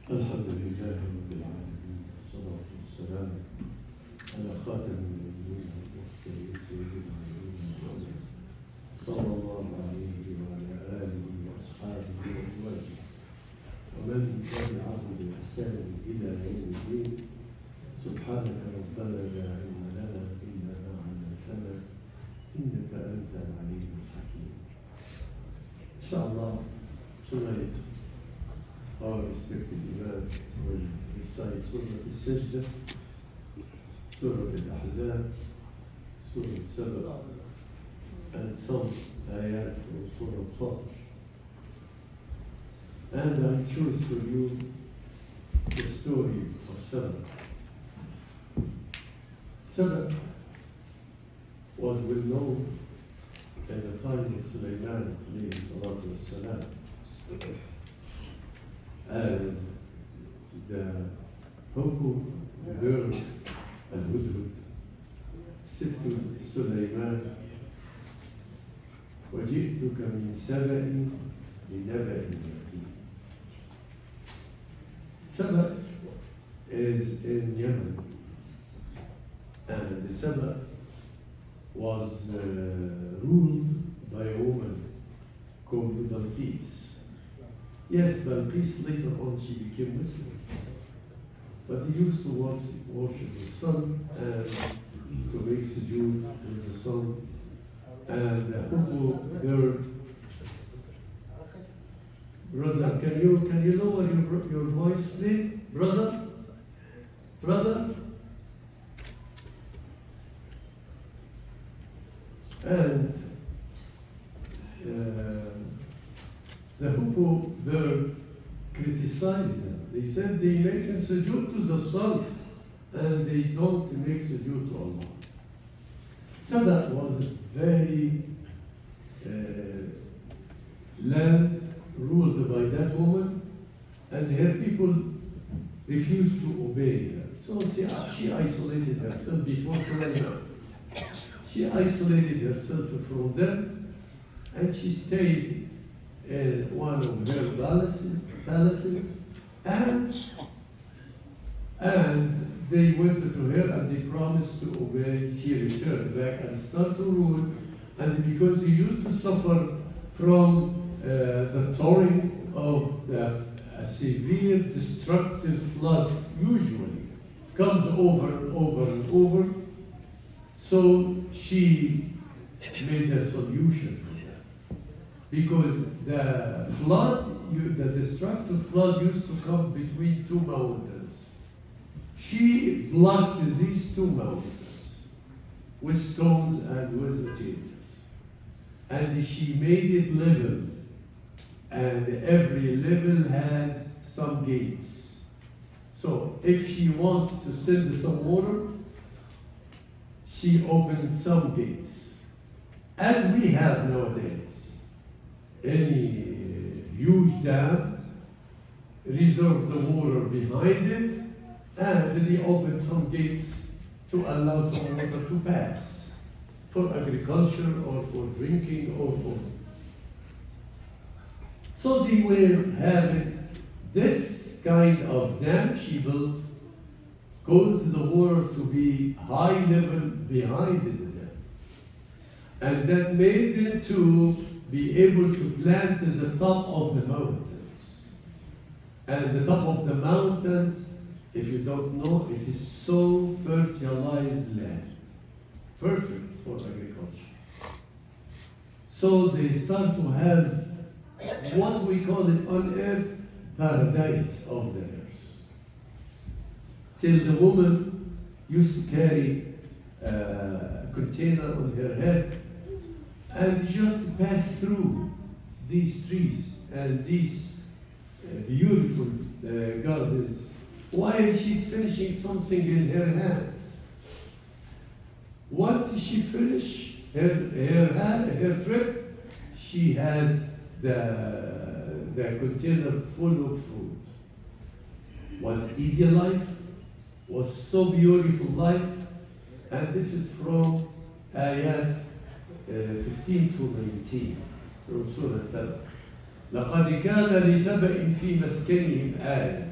الحمد لله رب العالمين، والصلاة والسلام على خاتم النبيين والمرسلين سيدنا محمد صلى الله عليه وعلى آله وأصحابه وأزواجه ومن تبعه بإحسان إلى يوم الدين. سبحانك ربنا لا علم لنا إلا ما علمتنا إنك أنت العليم الحكيم. إن شاء الله tonight our respected Imam will recite Surah Al-Sajdah, Surah Al-Ahzab, Surah Al-Sabah, and some ayat from Surah Al-Fatir. And I choose for you the story of Sabah. Sabah was well known at the time of Sulaiman alayhi salatu wassalam as the Hukuk, the bird, Al-Hudhud, said to Sulaiman, وَجِئْتُكَ مِنْ سَبَإٍ بِنَبَإٍ يَقِينٍ. Sabah is in Yemen, and the Sabah was ruled by a woman called Balqis. Yes, Balqis later on she became Muslim, but they used to worship the sun and to make sujood with the sun. And the Hukuk bird. Brother, can you lower your voice, please, brother? And the Hukuk bird criticized them. They said they make sujood to the sun and they don't make sujood to Allah. So that was a very land ruled by that woman, and her people refused to obey her. So she isolated herself before Sulaiman. She isolated herself from them, and she stayed in one of her palaces, and they went to her and they promised to obey. She returned back and started to rule, and because they used to suffer from the thawing of a severe destructive flood, usually comes over and over and over, so she made a solution for that. Because the destructive flood used to come between two mountains. She blocked these two mountains with stones and with materials. And she made it level. And every level has some gates. So if she wants to send some water, she opened some gates. As we have nowadays, any huge dam reserve the water behind it, and they open some gates to allow some water to pass for agriculture or for drinking or for. So they were having this kind of dam she built, caused the water to be high level behind the dam. And that made them to be able to plant at the top of the mountains. And the top of the mountains, if you don't know, it is so fertilized land, perfect for agriculture. So they start to have what we call it on earth, paradise of the earth. Till the woman used to carry a container on her head and just pass through these trees and these beautiful gardens while she's finishing something in her hands. Once she finished her trip, she has the container full of food. Was easy life, was so beautiful life, and this is from ayat 15 to 19 from Surah Sabah. لقد كان لسبأ في مسكنهم آية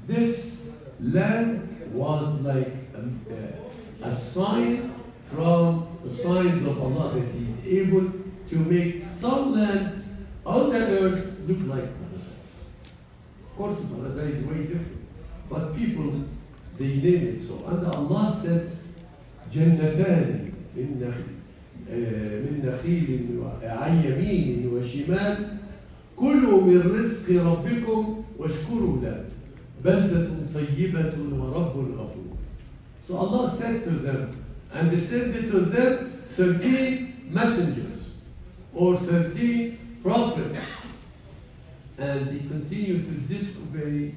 this land was like a sign from the signs of Allah that He is able to make some lands on the earth look like paradise. Of course, paradise is way different, but people, they name it so. And Allah said, جنتان من نخيل عن يمين وشمال كلوا من رزق ربكم واشكروا له بلدة طيبة ورب غفور. So Allah said to them, and they sent to them 13 messengers or 13 prophets, and they continued to disobey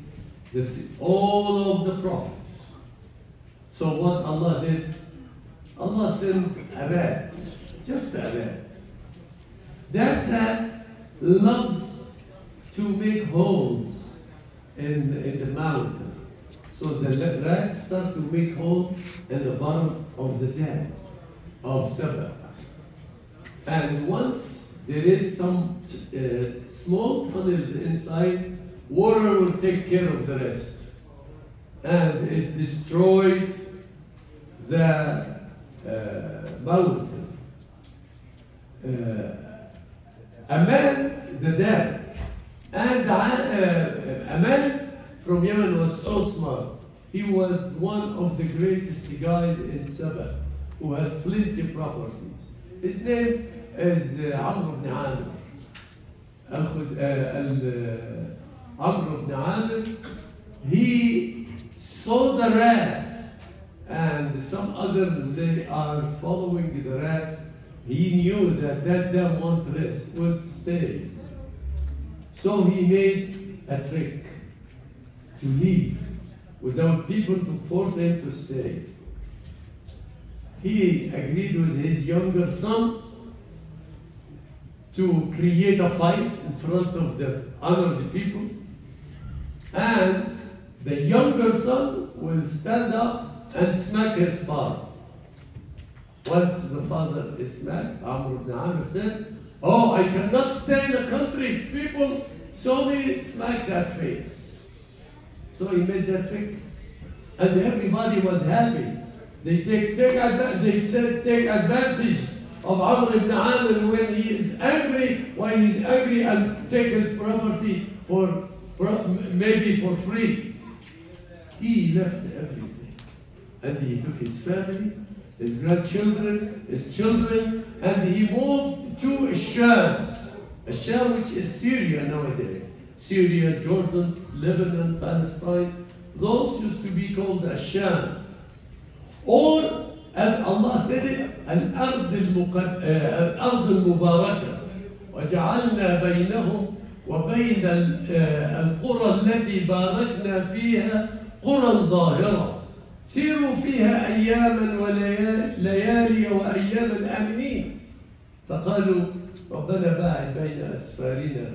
all of the prophets. So what Allah did, Allah sent a rat, just a rat. That rat loves to make holes in the mountain. So the rats start to make holes in the bottom of the dam of Sabah. And once there is some small tunnels inside, water will take care of the rest. And it destroyed the mountain. A man, the dam, and a man from Yemen was so smart. He was one of the greatest guys in Sabah, who has plenty of properties. His name is Amr ibn Amir. Amr ibn Amir, he saw the rat, and some others, they are following the rat. He knew that dam won't rest, won't stay. So he made a trick to leave without people to force him to stay. He agreed with his younger son to create a fight in front of the honored people, and the younger son will stand up and smack his father. Once the father is smacked, Amr ibn Amir said, "Oh, I cannot stay in the country. People saw me smack that face." So he made that trick, and everybody was happy. They take advantage of Amr ibn Amir when he is angry, while he's angry, and take his property maybe for free. He left everything, and he took his family, his grandchildren, his children, and he moved to Sham, which is Syria nowadays. Syria, Jordan, Lebanon, Palestine, those used to be called Sham. Or, as Allah said it, الأرض المباركة وجعلنا بينهم وبين القرى التي باركنا فيها قرى ظاهرة سيروا فيها أياما وليالي وأياما آمنين فقالوا ربنا باعد بين أسفارنا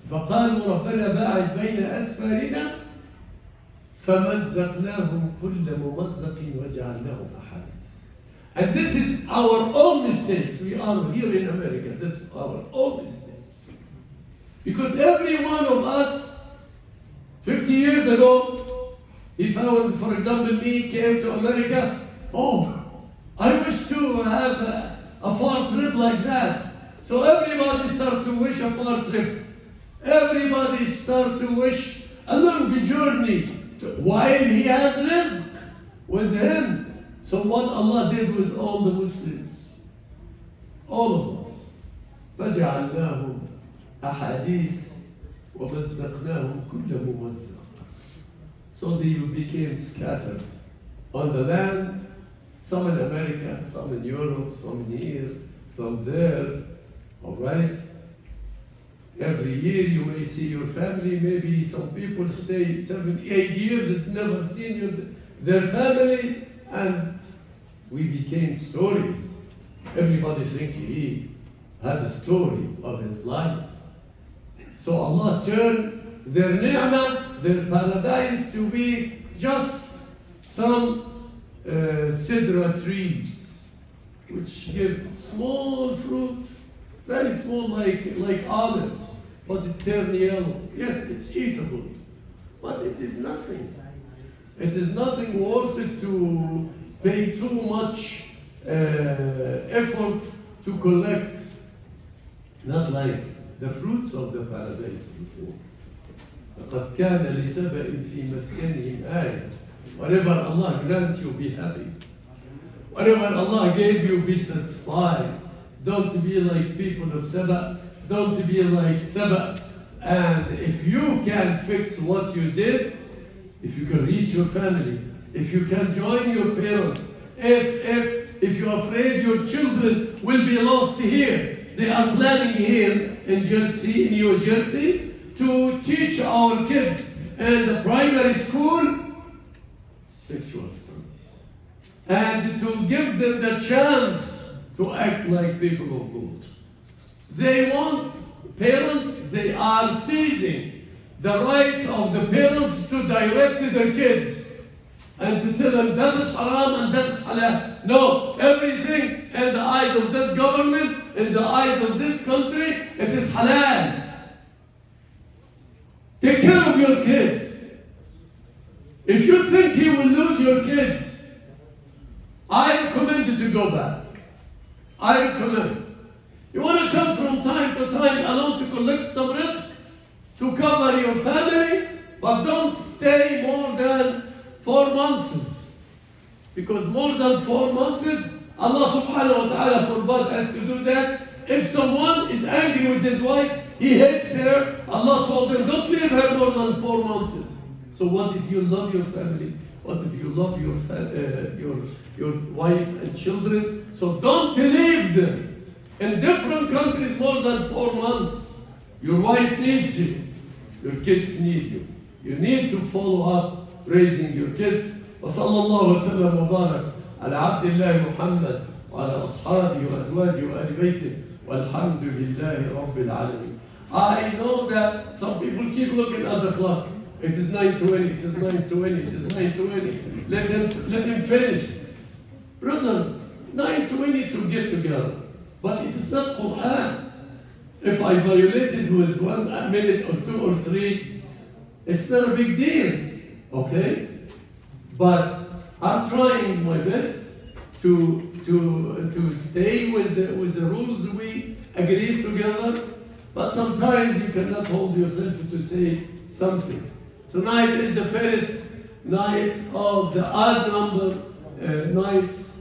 فقالوا ربنا باعد بين أسفارنا فمزقناهم كل ممزق وجعلناهم أحاديث. And this is our own mistakes. We are here in America. This is our own mistakes. Because every one of us, 50 years ago, he found, for example, me came to America. Oh, I wish to have a far trip like that. So everybody start to wish a far trip. Everybody start to wish a long journey while he has rizq with him. So what Allah did with all the Muslims, all of us, فَجَعَلْنَاهُمْ أَحَادِيث وَمَزَّقْنَاهُمْ كُلَّ مُمَزَّقٍ. So they became scattered on the land, some in America, some in Europe, some in here, some there, all right? Every year you may see your family, maybe some people stay 7, 8 years and never seen their families, and we became stories. Everybody thinks he has a story of his life. So Allah turned their ni'mah, their paradise, to be just some sidra trees, which give small fruit, very small, like olives. but it turns yellow. Yes, it's eatable, but it is nothing. It is nothing worth it to pay too much effort to collect. Not like the fruits of the paradise before. لقد كان لسبأ في مسكنهم آية. Whatever Allah grants you, be happy. Whatever Allah gave you, be satisfied. Don't be like people of Saba. Don't be like Saba. And if you can fix what you did, if you can reach your family, if you can join your parents, if you're afraid your children will be lost here, they are planning here in Jersey, in New Jersey, to teach our kids in the primary school sexual studies and to give them the chance to act like people of God. They want parents, they are seizing the right of the parents to direct their kids and to tell them that is haram and that is halal. No, everything in the eyes of this government, in the eyes of this country, it is halal. Take care of your kids. If you think you will lose your kids, I recommend you to go back. I recommend. You want to come from time to time alone to collect some risk, to cover your family, but don't stay more than 4 months. Because more than 4 months, Allah subhanahu wa ta'ala forbade us to do that. If someone is angry with his wife, he hates her, Allah told him, don't leave her more than 4 months. So what if you love your family? What if you love your wife and children? So don't leave them. In different countries, more than 4 months. Your wife needs you. Your kids need you. You need to follow up raising your kids. وصلى الله وسلم وبارك على عبد الله محمد وعلى أصحابه وأزواجه وآل بيته والحمد لله رب العالمين. I know that some people keep looking at the clock. It is 9:20, it is 9:20, it is 9:20. Let him finish. Brothers, 9:20 to get together. But it is not Quran. If I violated with 1 minute or 2 or 3, it's not a big deal. Okay? But I'm trying my best to stay with the rules we agreed together. But sometimes you cannot hold yourself to say something. Tonight is the first night of the odd number nights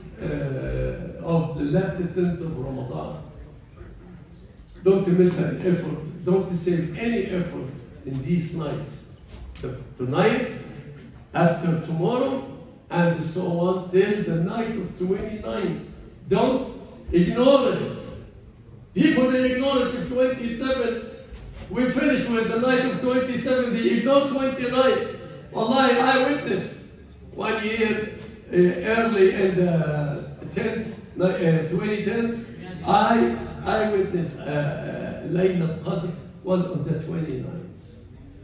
of the last 10th of Ramadan. Don't miss an effort. Don't save any effort in these nights. Tonight, after tomorrow, and so on till the night of 29th. Don't ignore it. People, they ignore it till 27. We finish with the night of 27. They ignore 29. Wallahi, I witnessed 1 year early in the 2010th. I witnessed Laylat Qadr was on the 29th.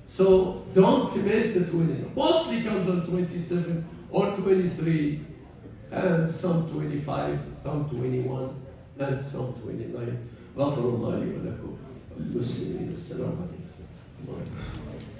So don't miss the 29th. Mostly comes on 27 or 23, and some 25, some 21, and some 29. غفر الله لي ولكم المسلمين. السلام عليكم.